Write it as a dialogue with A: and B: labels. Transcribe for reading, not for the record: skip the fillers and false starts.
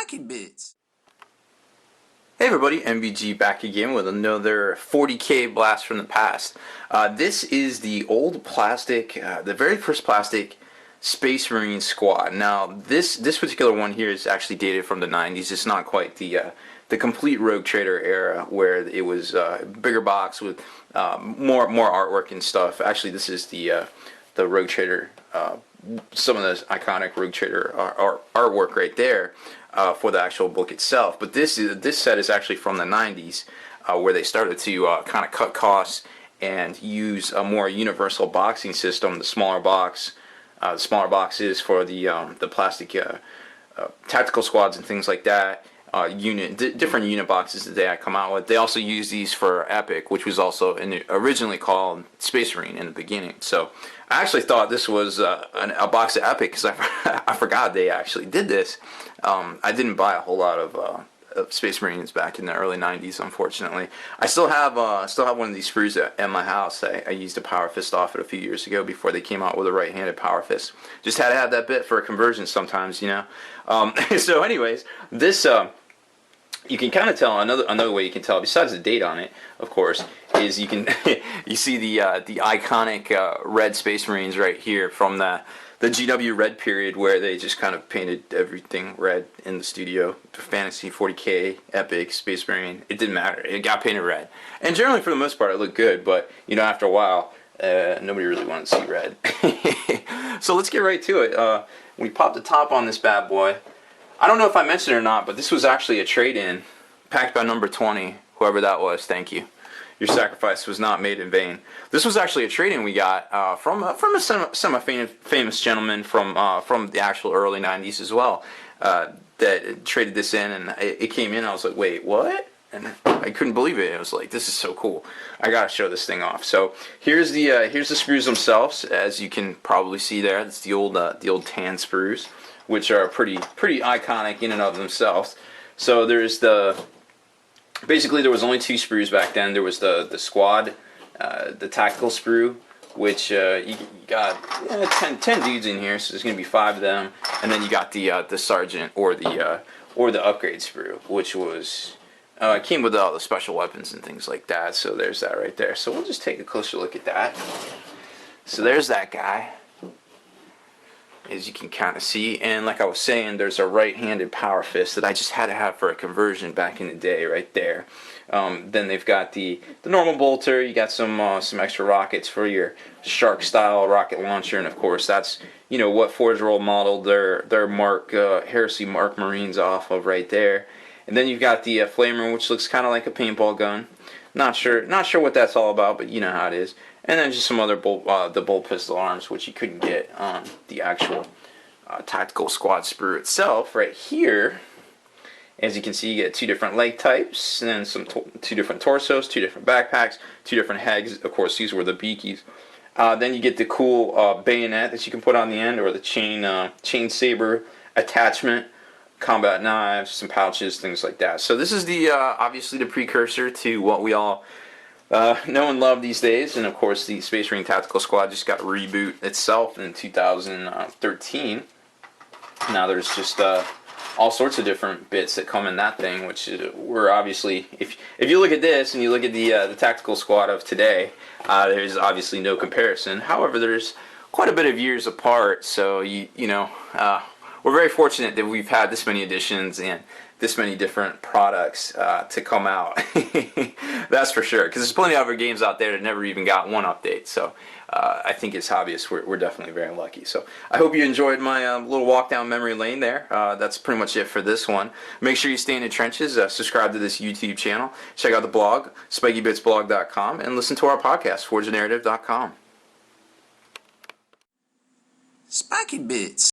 A: Spiky Bits.
B: Hey everybody, MVG back again with another 40K blast from the past. This is the old plastic, the very first plastic Space Marine squad. Now this particular one here is actually dated from the 90s. It's not quite the complete Rogue Trader era where it was a bigger box with more artwork and stuff. Actually, this is the Rogue Trader, some of the iconic Rogue Trader artwork right there. For the actual book itself, but this set is actually from the 90s, where they started to kind of cut costs and use a more universal boxing system. The smaller boxes for the plastic tactical squads and things like that. Different unit boxes that they come out with. They also use these for Epic, which was also originally called Space Marine in the beginning. So I actually thought this was a box of Epic because I forgot they actually did this. I didn't buy a whole lot of Space Marines back in the early 90s, unfortunately. I still have one of these sprues at my house. I used a Power Fist off it a few years ago before they came out with a right-handed Power Fist. Just had to have that bit for a conversion sometimes, you know. So anyways, this you can kind of tell another way you can tell, besides the date on it, of course, is you can you see the iconic red Space Marines right here from the GW Red period, where they just kind of painted everything red in the studio. Fantasy, 40K, Epic, Space Marine, it didn't matter. It got painted red, and generally for the most part it looked good. But you know, after a while, nobody really wanted to see red. So let's get right to it. We popped the top on this bad boy. I don't know if I mentioned it or not, but this was actually a trade-in, packed by number 20, whoever that was. Thank you. Your sacrifice was not made in vain. This was actually a trade-in we got from a semi-famous gentleman from the actual early 90s as well, that traded this in, and it came in. I was like, wait, what? And I couldn't believe it. I was like, this is so cool. I gotta show this thing off. So here's the sprues themselves. As you can probably see there, it's the old tan sprues, which are pretty iconic in and of themselves. So there's basically there was only two sprues back then. There was the squad, the tactical sprue, which you got 10 dudes in here, so there's gonna be 5 of them, and then you got the sergeant or the upgrade sprue, which was came with all the special weapons and things like that. So there's that right there. So we'll just take a closer look at that. So there's that guy, as you can kind of see, and like I was saying, there's a right-handed Power Fist that I just had to have for a conversion back in the day, right there. Then they've got the normal bolter. You got some extra rockets for your shark-style rocket launcher, and of course that's what Forge World modeled their Heresy Mark Marines off of right there. And then you've got the flamer, which looks kind of like a paintball gun. Not sure what that's all about, but you know how it is. And then just some other the bolt pistol arms, which you couldn't get on the actual tactical squad sprue itself. Right here, as you can see, you get 2 different leg types, and then 2 different torsos, 2 different backpacks, 2 different heads. Of course, these were the Beakies. Then you get the cool bayonet that you can put on the end, or the chain saber attachment, combat knives, some pouches, things like that. So this is obviously the precursor to what we all know and love these days. And of course, the Space Marine Tactical Squad just got a reboot itself in 2013. Now there's just all sorts of different bits that come in that thing, which were obviously, if you look at this and you look at the Tactical Squad of today, there's obviously no comparison. However, there's quite a bit of years apart, so we're very fortunate that we've had this many editions and this many different products to come out. That's for sure, because there's plenty of other games out there that never even got one update. So I think as hobbyists, we're definitely very lucky. So I hope you enjoyed my little walk down memory lane there. That's pretty much it for this one. Make sure you stay in the trenches, subscribe to this YouTube channel, check out the blog, spikybitsblog.com, and listen to our podcast, forgenarrative.com.
A: Spiky Bits.